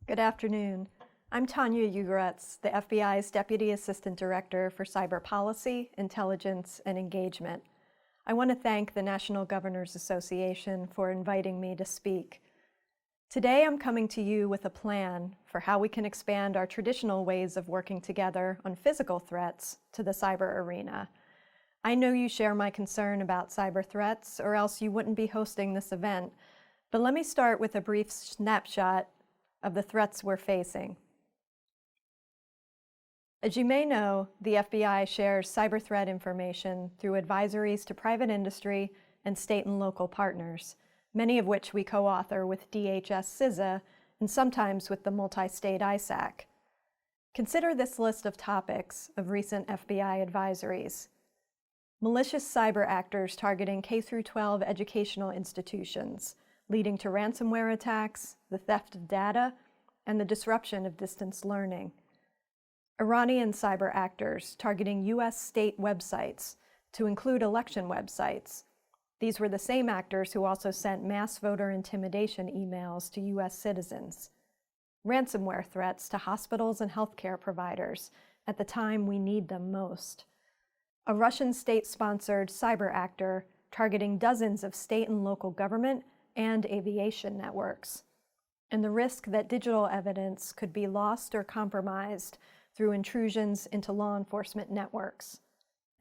Good afternoon. I'm Tonya Ugoretz, the FBI's Deputy Assistant Director for Cyber Policy, Intelligence, and Engagement. I want to thank the National Governors Association for inviting me to speak. Today I'm coming to you with a plan for how we can expand our traditional ways of working together on physical threats to the cyber arena. I know you share my concern about cyber threats, or else you wouldn't be hosting this event, but let me start with a brief snapshot of the threats we're facing. As you may know, the FBI shares cyber threat information through advisories to private industry and state and local partners, many of which we co-author with DHS CISA and sometimes with the multi-state ISAC. Consider this list of topics of recent FBI advisories. Malicious cyber actors targeting K-12 educational institutions, leading to ransomware attacks, the theft of data, and the disruption of distance learning. Iranian cyber actors targeting U.S. state websites to include election websites. These were the same actors who also sent mass voter intimidation emails to U.S. citizens. Ransomware threats to hospitals and healthcare providers at the time we need them most. A Russian state-sponsored cyber actor targeting dozens of state and local government and aviation networks, and the risk that digital evidence could be lost or compromised through intrusions into law enforcement networks.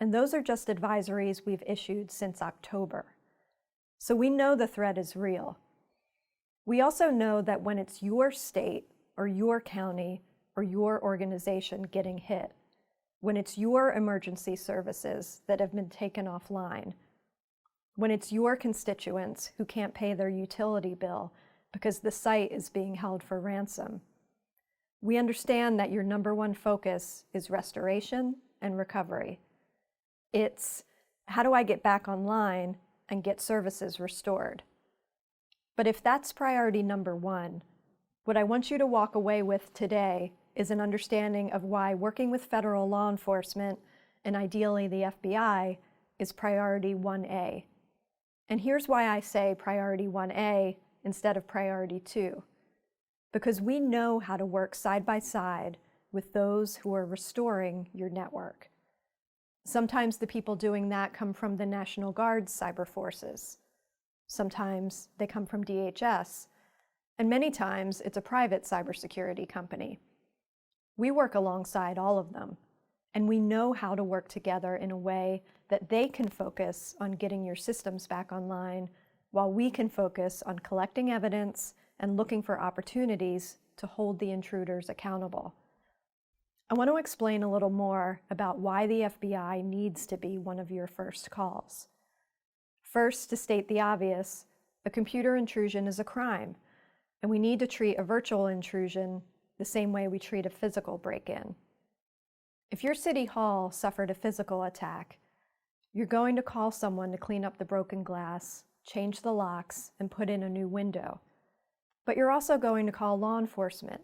And those are just advisories we've issued since October. So we know the threat is real. We also know that when it's your state or your county or your organization getting hit, when it's your emergency services that have been taken offline, when it's your constituents who can't pay their utility bill because the site is being held for ransom. We understand that your number one focus is restoration and recovery. It's, how do I get back online and get services restored? But if that's priority number one, what I want you to walk away with today is an understanding of why working with federal law enforcement, and ideally the FBI, is priority 1A. And here's why I say priority 1A instead of priority 2. Because we know how to work side by side with those who are restoring your network. Sometimes the people doing that come from the National Guard's cyber forces. Sometimes they come from DHS. And many times it's a private cybersecurity company. We work alongside all of them, and we know how to work together in a way that they can focus on getting your systems back online, while we can focus on collecting evidence and looking for opportunities to hold the intruders accountable. I want to explain a little more about why the FBI needs to be one of your first calls. First, to state the obvious, a computer intrusion is a crime, and we need to treat a virtual intrusion the same way we treat a physical break-in. If your city hall suffered a physical attack, you're going to call someone to clean up the broken glass, change the locks, and put in a new window. But you're also going to call law enforcement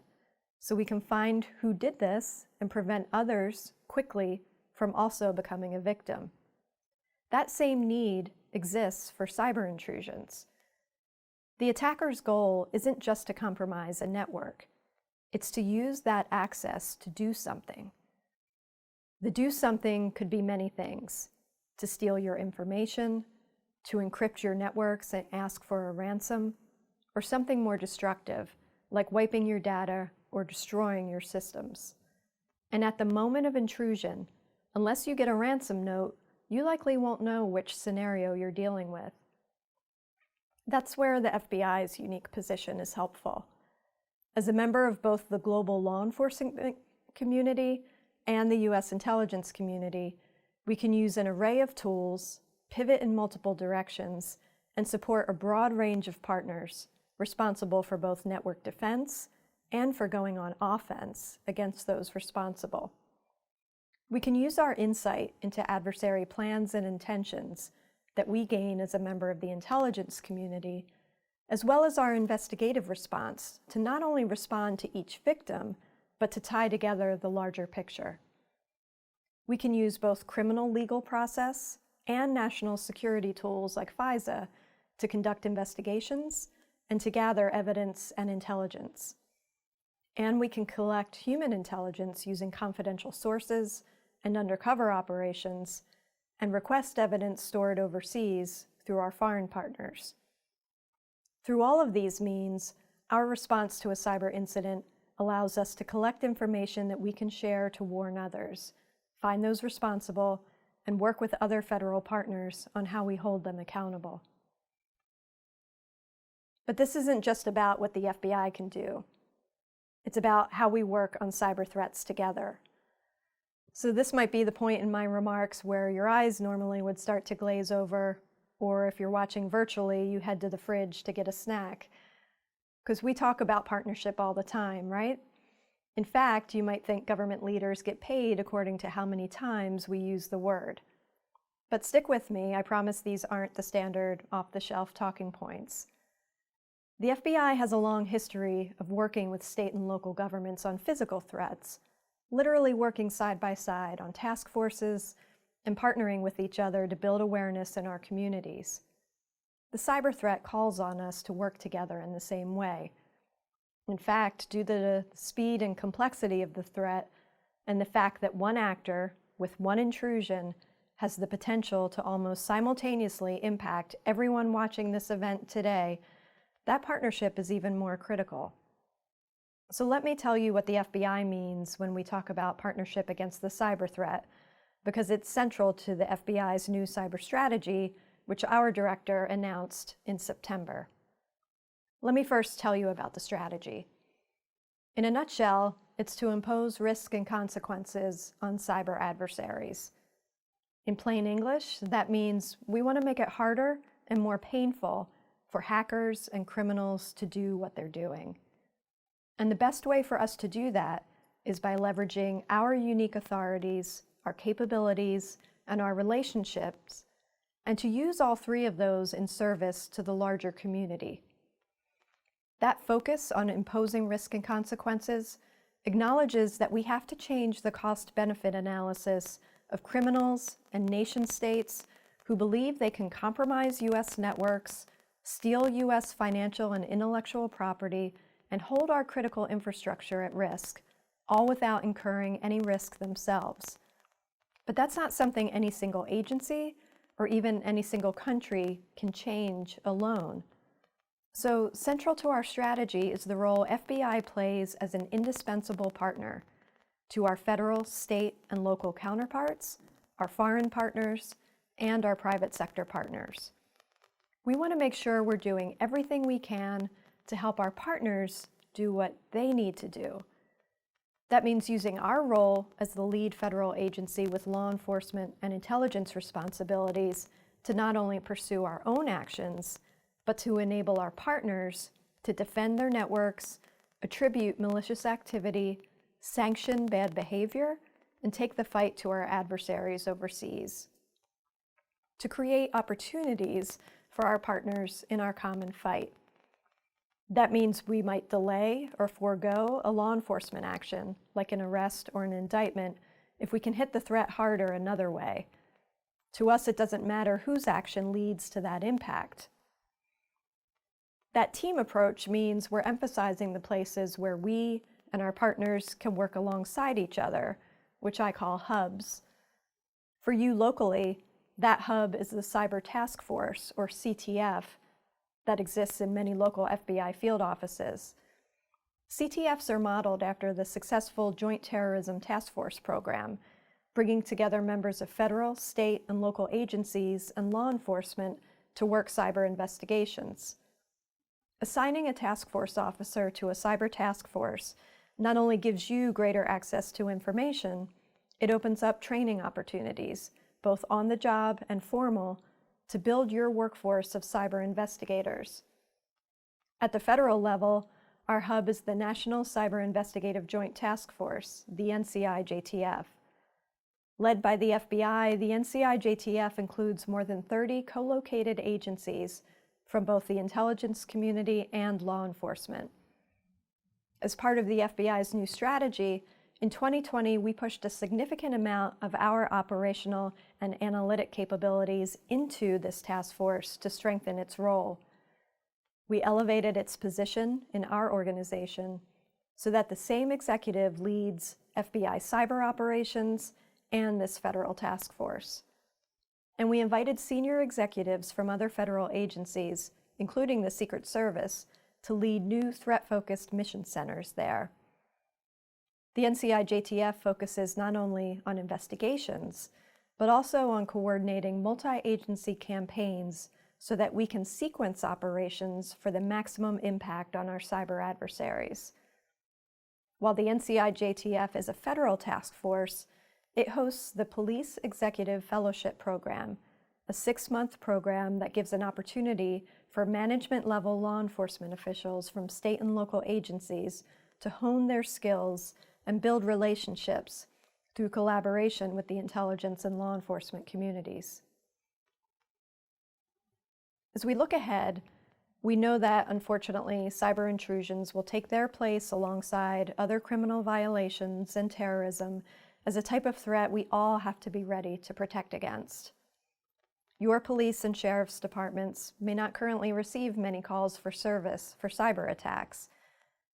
so we can find who did this and prevent others quickly from also becoming a victim. That same need exists for cyber intrusions. The attacker's goal isn't just to compromise a network. It's to use that access to do something. The do something could be many things: to steal your information, to encrypt your networks and ask for a ransom, or something more destructive, like wiping your data or destroying your systems. And at the moment of intrusion, unless you get a ransom note, you likely won't know which scenario you're dealing with. That's where the FBI's unique position is helpful. As a member of both the global law enforcement community and the U.S. intelligence community, we can use an array of tools, pivot in multiple directions, and support a broad range of partners responsible for both network defense and for going on offense against those responsible. We can use our insight into adversary plans and intentions that we gain as a member of the intelligence community, as well as our investigative response, to not only respond to each victim, but to tie together the larger picture. We can use both criminal legal process and national security tools like FISA to conduct investigations and to gather evidence and intelligence. And we can collect human intelligence using confidential sources and undercover operations, and request evidence stored overseas through our foreign partners. Through all of these means, our response to a cyber incident allows us to collect information that we can share to warn others, find those responsible, and work with other federal partners on how we hold them accountable. But this isn't just about what the FBI can do. It's about how we work on cyber threats together. So this might be the point in my remarks where your eyes normally would start to glaze over, or if you're watching virtually, you head to the fridge to get a snack. Because we talk about partnership all the time, right? In fact, you might think government leaders get paid according to how many times we use the word. But stick with me, I promise these aren't the standard off-the-shelf talking points. The FBI has a long history of working with state and local governments on physical threats, literally working side by side on task forces and partnering with each other to build awareness in our communities. The cyber threat calls on us to work together in the same way. In fact, due to the speed and complexity of the threat and the fact that one actor with one intrusion has the potential to almost simultaneously impact everyone watching this event today, that partnership is even more critical. So let me tell you what the FBI means when we talk about partnership against the cyber threat, because it's central to the FBI's new cyber strategy, which our director announced in September. Let me first tell you about the strategy. In a nutshell, it's to impose risk and consequences on cyber adversaries. In plain English, that means we want to make it harder and more painful for hackers and criminals to do what they're doing. And the best way for us to do that is by leveraging our unique authorities, our capabilities, and our relationships, and to use all three of those in service to the larger community. That focus on imposing risk and consequences acknowledges that we have to change the cost-benefit analysis of criminals and nation-states who believe they can compromise U.S. networks, steal U.S. financial and intellectual property, and hold our critical infrastructure at risk, all without incurring any risk themselves. But that's not something any single agency or even any single country can change alone. So central to our strategy is the role FBI plays as an indispensable partner to our federal, state, and local counterparts, our foreign partners, and our private sector partners. We want to make sure we're doing everything we can to help our partners do what they need to do. That means using our role as the lead federal agency with law enforcement and intelligence responsibilities to not only pursue our own actions, but to enable our partners to defend their networks, attribute malicious activity, sanction bad behavior, and take the fight to our adversaries overseas. To create opportunities for our partners in our common fight. That means we might delay or forego a law enforcement action, like an arrest or an indictment, if we can hit the threat harder another way. To us, it doesn't matter whose action leads to that impact. That team approach means we're emphasizing the places where we and our partners can work alongside each other, which I call hubs. For you locally, that hub is the Cyber Task Force, or CTF, that exists in many local FBI field offices. CTFs are modeled after the successful Joint Terrorism Task Force program, bringing together members of federal, state, and local agencies and law enforcement to work cyber investigations. Assigning a task force officer to a cyber task force not only gives you greater access to information, it opens up training opportunities, both on the job and formal, to build your workforce of cyber investigators. At the federal level, our hub is the National Cyber Investigative Joint Task Force, the NCI-JTF. Led by the FBI, the NCI-JTF includes more than 30 co-located agencies from both the intelligence community and law enforcement. As part of the FBI's new strategy, in 2020, we pushed a significant amount of our operational and analytic capabilities into this task force to strengthen its role. We elevated its position in our organization, so that the same executive leads FBI cyber operations and this federal task force. And we invited senior executives from other federal agencies, including the Secret Service, to lead new threat-focused mission centers there. The NCI-JTF focuses not only on investigations, but also on coordinating multi-agency campaigns so that we can sequence operations for the maximum impact on our cyber adversaries. While the NCI-JTF is a federal task force, it hosts the Police Executive Fellowship Program, a 6-month program that gives an opportunity for management-level law enforcement officials from state and local agencies to hone their skills and build relationships through collaboration with the intelligence and law enforcement communities. As we look ahead, we know that, unfortunately, cyber intrusions will take their place alongside other criminal violations and terrorism as a type of threat we all have to be ready to protect against. Your police and sheriff's departments may not currently receive many calls for service for cyber attacks,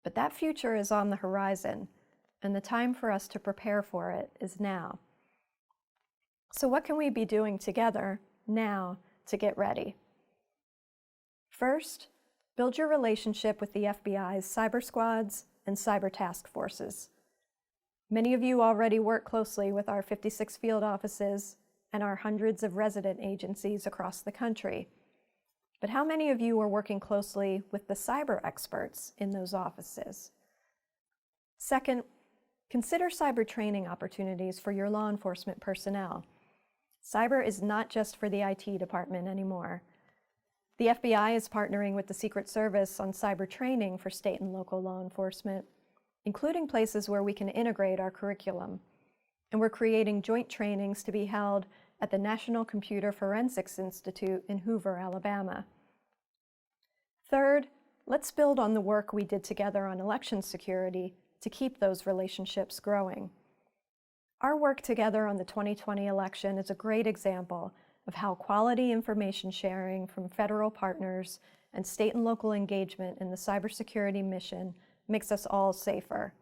but that future is on the horizon, and the time for us to prepare for it is now. So what can we be doing together now to get ready? First, build your relationship with the FBI's cyber squads and cyber task forces. Many of you already work closely with our 56 field offices and our hundreds of resident agencies across the country. But how many of you are working closely with the cyber experts in those offices? Second, consider cyber training opportunities for your law enforcement personnel. Cyber is not just for the IT department anymore. The FBI is partnering with the Secret Service on cyber training for state and local law enforcement, including places where we can integrate our curriculum. And we're creating joint trainings to be held at the National Computer Forensics Institute in Hoover, Alabama. Third, let's build on the work we did together on election security to keep those relationships growing. Our work together on the 2020 election is a great example of how quality information sharing from federal partners and state and local engagement in the cybersecurity mission makes us all safer.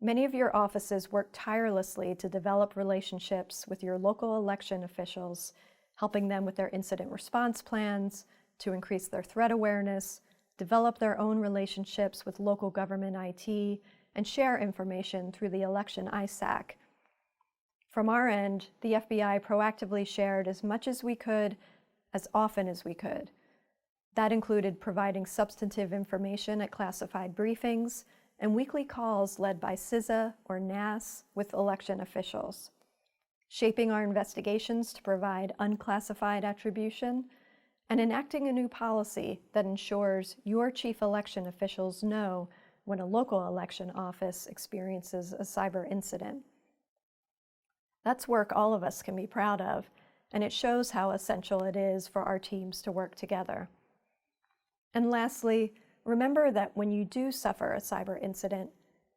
Many of your offices work tirelessly to develop relationships with your local election officials, helping them with their incident response plans, to increase their threat awareness, develop their own relationships with local government IT, and share information through the election ISAC. From our end, the FBI proactively shared as much as we could, as often as we could. That included providing substantive information at classified briefings and weekly calls led by CISA or NAS with election officials, shaping our investigations to provide unclassified attribution, and enacting a new policy that ensures your chief election officials know when a local election office experiences a cyber incident. That's work all of us can be proud of, and it shows how essential it is for our teams to work together. And lastly, remember that when you do suffer a cyber incident,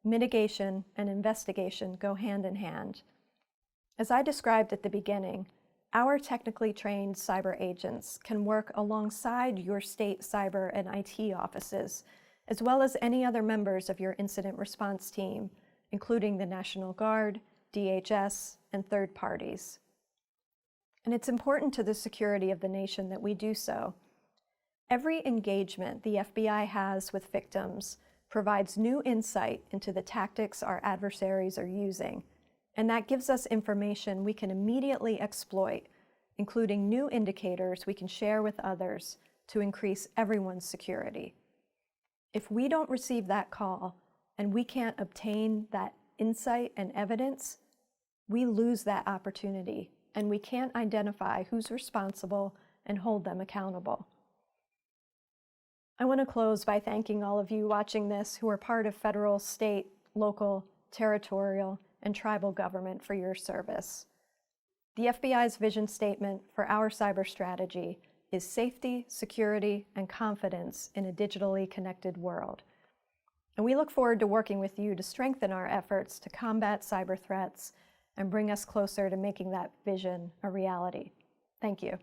mitigation and investigation go hand in hand. As I described at the beginning, our technically trained cyber agents can work alongside your state cyber and IT offices, as well as any other members of your incident response team, including the National Guard, DHS, and third parties. And it's important to the security of the nation that we do so. Every engagement the FBI has with victims provides new insight into the tactics our adversaries are using, and that gives us information we can immediately exploit, including new indicators we can share with others to increase everyone's security. If we don't receive that call and we can't obtain that insight and evidence, we lose that opportunity and we can't identify who's responsible and hold them accountable. I want to close by thanking all of you watching this who are part of federal, state, local, territorial, and tribal government for your service. The FBI's vision statement for our cyber strategy is safety, security, and confidence in a digitally connected world. And we look forward to working with you to strengthen our efforts to combat cyber threats and bring us closer to making that vision a reality. Thank you.